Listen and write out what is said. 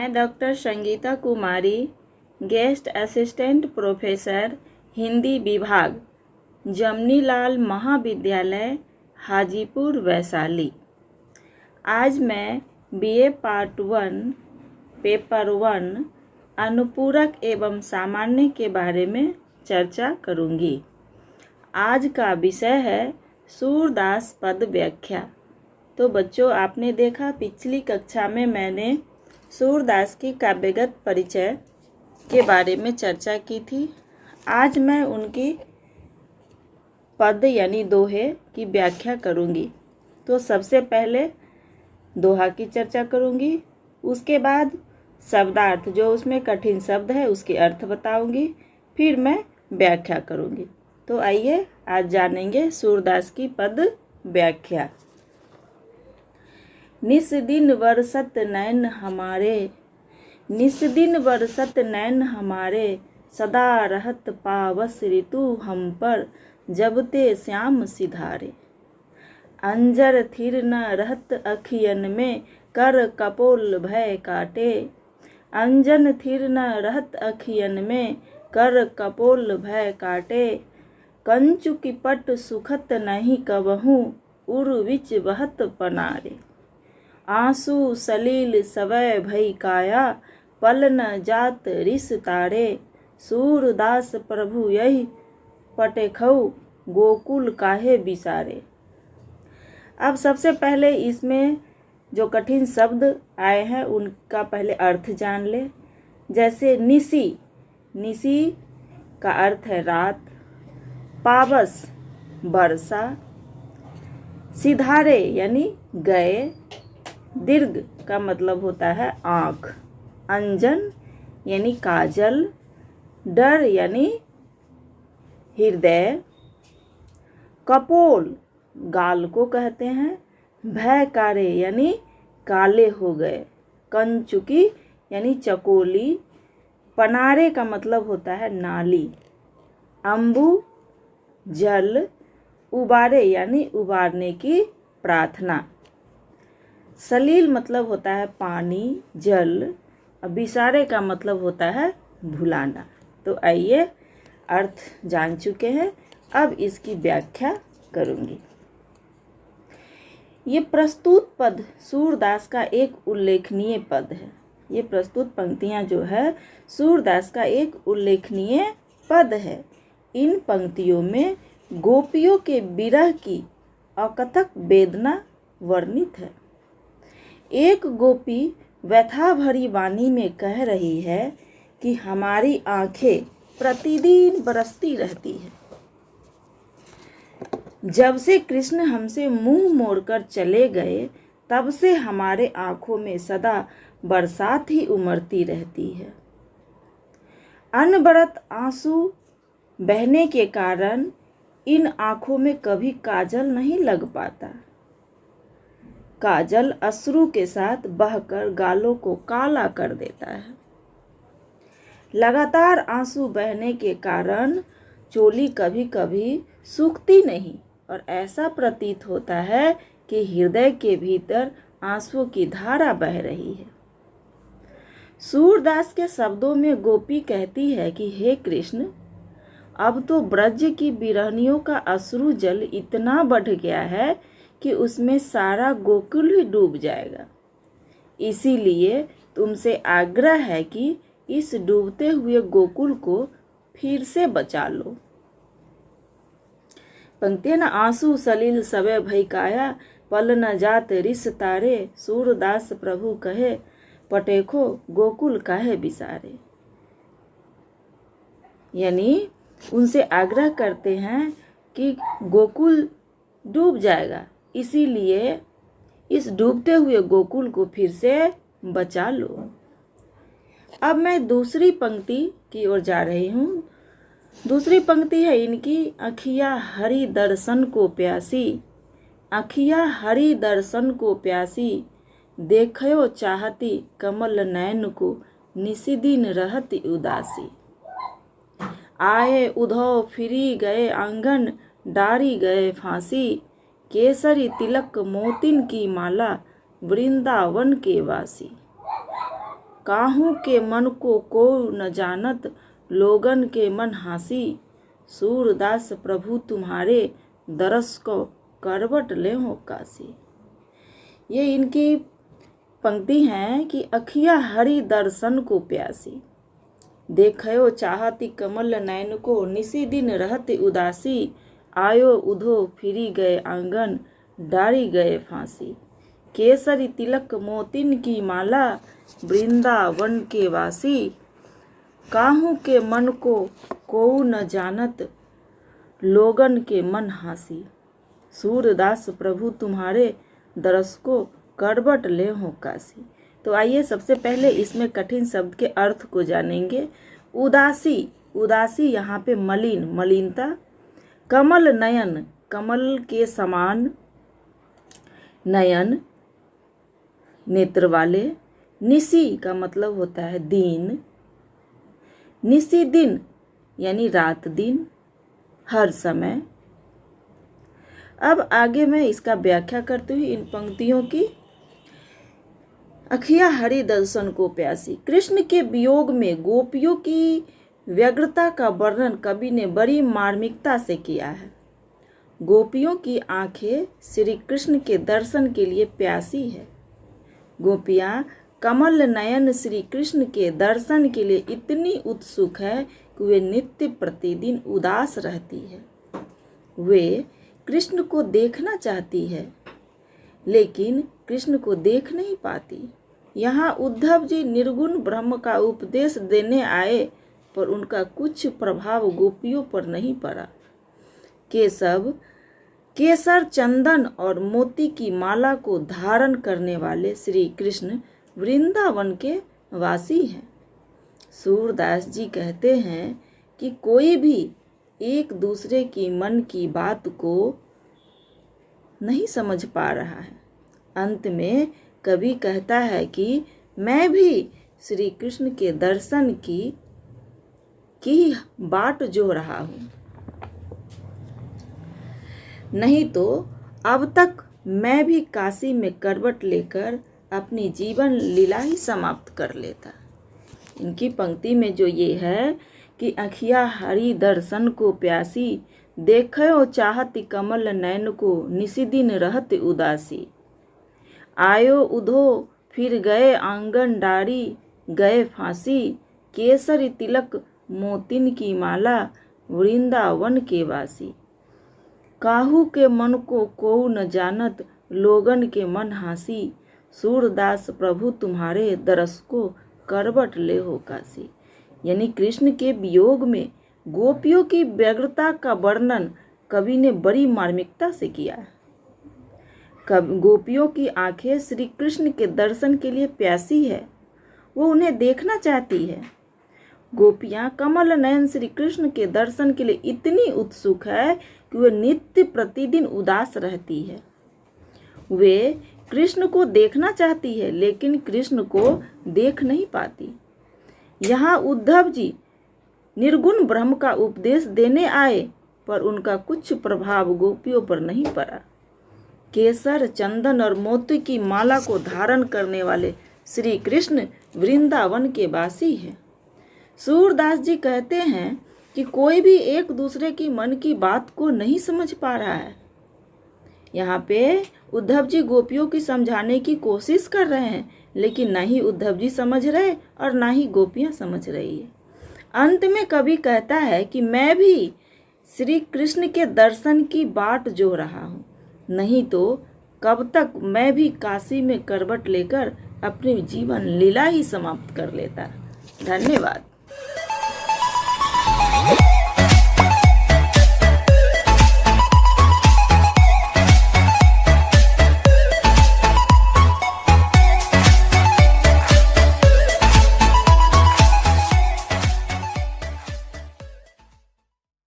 मैं डॉक्टर संगीता कुमारी, guest assistant professor Hindi विभाग, जमनीलाल महाविद्यालय, हाजीपुर, वैशाली। आज मैं बीए पार्ट 1 पेपर 1 अनुपूरक एवं सामान्य के बारे में चर्चा करूंगी। आज का विषय है सूरदास पद व्याख्या। तो बच्चों, आपने देखा पिछली कक्षा में मैंने सूरदास की काव्यगत परिचय के बारे में चर्चा की थी। आज मैं उनकी पद यानी दोहे की व्याख्या करूंगी। तो सबसे पहले दोहा की चर्चा करूंगी, उसके बाद शब्दार्थ, जो उसमें कठिन शब्द है उसके अर्थ बताऊंगी, फिर मैं व्याख्या करूंगी। तो आइए आज जानेंगे सूरदास की पद व्याख्या। निस दिन बरसत नैन हमारे, निस दिन बरसत नैन हमारे, सदा रहत पावस ऋतु हम पर, जब ते श्याम सिधारे। अंजर थिर न रहत अखियन में, कर कपोल भय काटे। अंजन थिर न रहत अखियन में, कर कपोल भय काटे। कंचु की पट सुखत नहीं कबहू, उर विच बहत पनारे। आंसू सलील सवय भई काया, पल न जात रिस तारे। सूरदास प्रभु यही पटेखऊ, गोकुल काहे बिसारे। अब सबसे पहले इसमें जो कठिन शब्द आए हैं उनका पहले अर्थ जान ले। जैसे निसी, निसी का अर्थ है रात। पावस वर्षा। सिधारे यानी गए। दीर्घ का मतलब होता है आँख। अंजन यानी काजल। डर यानी हृदय। कपोल गाल को कहते हैं। भय कारे यानी काले हो गए। कंचुकी यानी चकोली। पनारे का मतलब होता है नाली। अम्बु जल। उबारे यानी उबारने की प्रार्थना। सलील मतलब होता है पानी, जल। बिसारे का मतलब होता है भुलाना। तो आइए अर्थ जान चुके हैं, अब इसकी व्याख्या करूंगी। ये प्रस्तुत पद सूरदास का एक उल्लेखनीय पद है। ये प्रस्तुत पंक्तियां जो है सूरदास का एक उल्लेखनीय पद है। इन पंक्तियों में गोपियों के विरह की अकथक वेदना वर्णित है। एक गोपी व्यथा भरी वाणी में कह रही है कि हमारी आंखें प्रतिदिन बरसती रहती है। जब से कृष्ण हमसे मुंह मोड़कर चले गए, तब से हमारे आंखों में सदा बरसात ही उमड़ती रहती है। अनवरत आंसू बहने के कारण इन आंखों में कभी काजल नहीं लग पाता। काजल अश्रु के साथ बहकर गालों को काला कर देता है। लगातार आंसू बहने के कारण चोली कभी कभी सूखती नहीं और ऐसा प्रतीत होता है कि हृदय के भीतर आंसुओं की धारा बह रही है। सूरदास के शब्दों में गोपी कहती है कि हे कृष्ण, अब तो ब्रज की बिरहनियों का अश्रु जल इतना बढ़ गया है कि उसमें सारा गोकुल ही डूब जाएगा। इसीलिए तुमसे आग्रह है कि इस डूबते हुए गोकुल को फिर से बचा लो। पंक्तियां ना, आंसू सलील सवै भई काया, पल न जात रिस तारे। सूरदास प्रभु कहे, पटेखो गोकुल काहे बिसारे। यानी उनसे आग्रह करते हैं कि गोकुल डूब जाएगा, इसीलिए इस डूबते हुए गोकुल को फिर से बचा लो। अब मैं दूसरी पंक्ति की ओर जा रही हूँ। दूसरी पंक्ति है इनकी, अखियाँ हरि दर्शन को प्यासी। अखियाँ हरि दर्शन को प्यासी, देखयो चाहती कमल नैन को, निशिदिन रहती उदासी। आए उधव फिरी गए आंगन, डारी गए फांसी। केसरी तिलक मोतिन की माला, वृंदावन के वासी। काहू के मन को न जानत, लोगन के मन हासी। सूरदास प्रभु तुम्हारे दरस को, करवट ले हो काशी। ये इनकी पंक्ति है कि अखिया हरि दर्शन को प्यासी, देखयो चाहती कमल नयन को, निसी दिन रहते उदासी। आयो उधो फिरी गए आंगन, डारी गए फांसी। केसरी तिलक मोतिन की माला, वृंदावन के वासी। काहू के मन को न जानत, लोगन के मन हासी। सूरदास प्रभु तुम्हारे दरस को, करवट ले हो काशी। तो आइए सबसे पहले इसमें कठिन शब्द के अर्थ को जानेंगे। उदासी, उदासी यहाँ पे मलिन, मलिनता। कमल नयन, कमल के समान नयन, नेत्र वाले। निसी का मतलब होता है दिन। निसी दिन यानी रात दिन, हर समय। अब आगे मैं इसका व्याख्या करती हूँ इन पंक्तियों की। अखिया हरि दर्शन को प्यासी। कृष्ण के वियोग में गोपियों की व्यग्रता का वर्णन कवि ने बड़ी मार्मिकता से किया है। गोपियों की आंखें श्री कृष्ण के दर्शन के लिए प्यासी है। गोपियां कमल नयन श्री कृष्ण के दर्शन के लिए इतनी उत्सुक है कि वे नित्य प्रतिदिन उदास रहती है। वे कृष्ण को देखना चाहती है, लेकिन कृष्ण को देख नहीं पाती। यहाँ उद्धव जी निर्गुण ब्रह्म का उपदेश देने आए, पर उनका कुछ प्रभाव गोपियों पर नहीं पड़ा। केसर चंदन और मोती की माला को धारण करने वाले श्री कृष्ण वृंदावन के वासी हैं। सूरदास जी कहते हैं कि कोई भी एक दूसरे की मन की बात को नहीं समझ पा रहा है। अंत में कवि कहता है कि मैं भी श्री कृष्ण के दर्शन की बाट जो रहा हूँ, नहीं तो अब तक मैं भी काशी में करवट लेकर अपनी जीवन लीला ही समाप्त कर लेता। इनकी पंक्ति में जो ये है कि अखिया हरि दर्शन को प्यासी, देखयो चाहती कमल नयन को, निसी दिन रहत उदासी। आयो उधो फिर गए आंगन, डारी गए फांसी। केसरी तिलक मोतिन की माला, वृंदावन के वासी। काहू के मन को न जानत, लोगन के मन हासी। सूरदास प्रभु तुम्हारे दरस को, करवट ले हो काशी। यानी कृष्ण के वियोग में गोपियों की व्यग्रता का वर्णन कवि ने बड़ी मार्मिकता से किया है। गोपियों की आंखें श्री कृष्ण के दर्शन के लिए प्यासी है, वो उन्हें देखना चाहती है। गोपियां कमल नयन श्री कृष्ण के दर्शन के लिए इतनी उत्सुक है कि वे नित्य प्रतिदिन उदास रहती है। वे कृष्ण को देखना चाहती है, लेकिन कृष्ण को देख नहीं पाती। यहाँ उद्धव जी निर्गुण ब्रह्म का उपदेश देने आए, पर उनका कुछ प्रभाव गोपियों पर नहीं पड़ा। केसर चंदन और मोती की माला को धारण करने वाले श्री कृष्ण वृंदावन के वासी हैं। सूरदास जी कहते हैं कि कोई भी एक दूसरे की मन की बात को नहीं समझ पा रहा है। यहाँ पे उद्धव जी गोपियों की समझाने की कोशिश कर रहे हैं, लेकिन ना ही उद्धव जी समझ रहे और ना ही गोपियाँ समझ रही है। अंत में कवि कहता है कि मैं भी श्री कृष्ण के दर्शन की बाट जो रहा हूँ, नहीं तो कब तक मैं भी काशी में करवट लेकर अपनी जीवन लीला ही समाप्त कर लेता। धन्यवाद।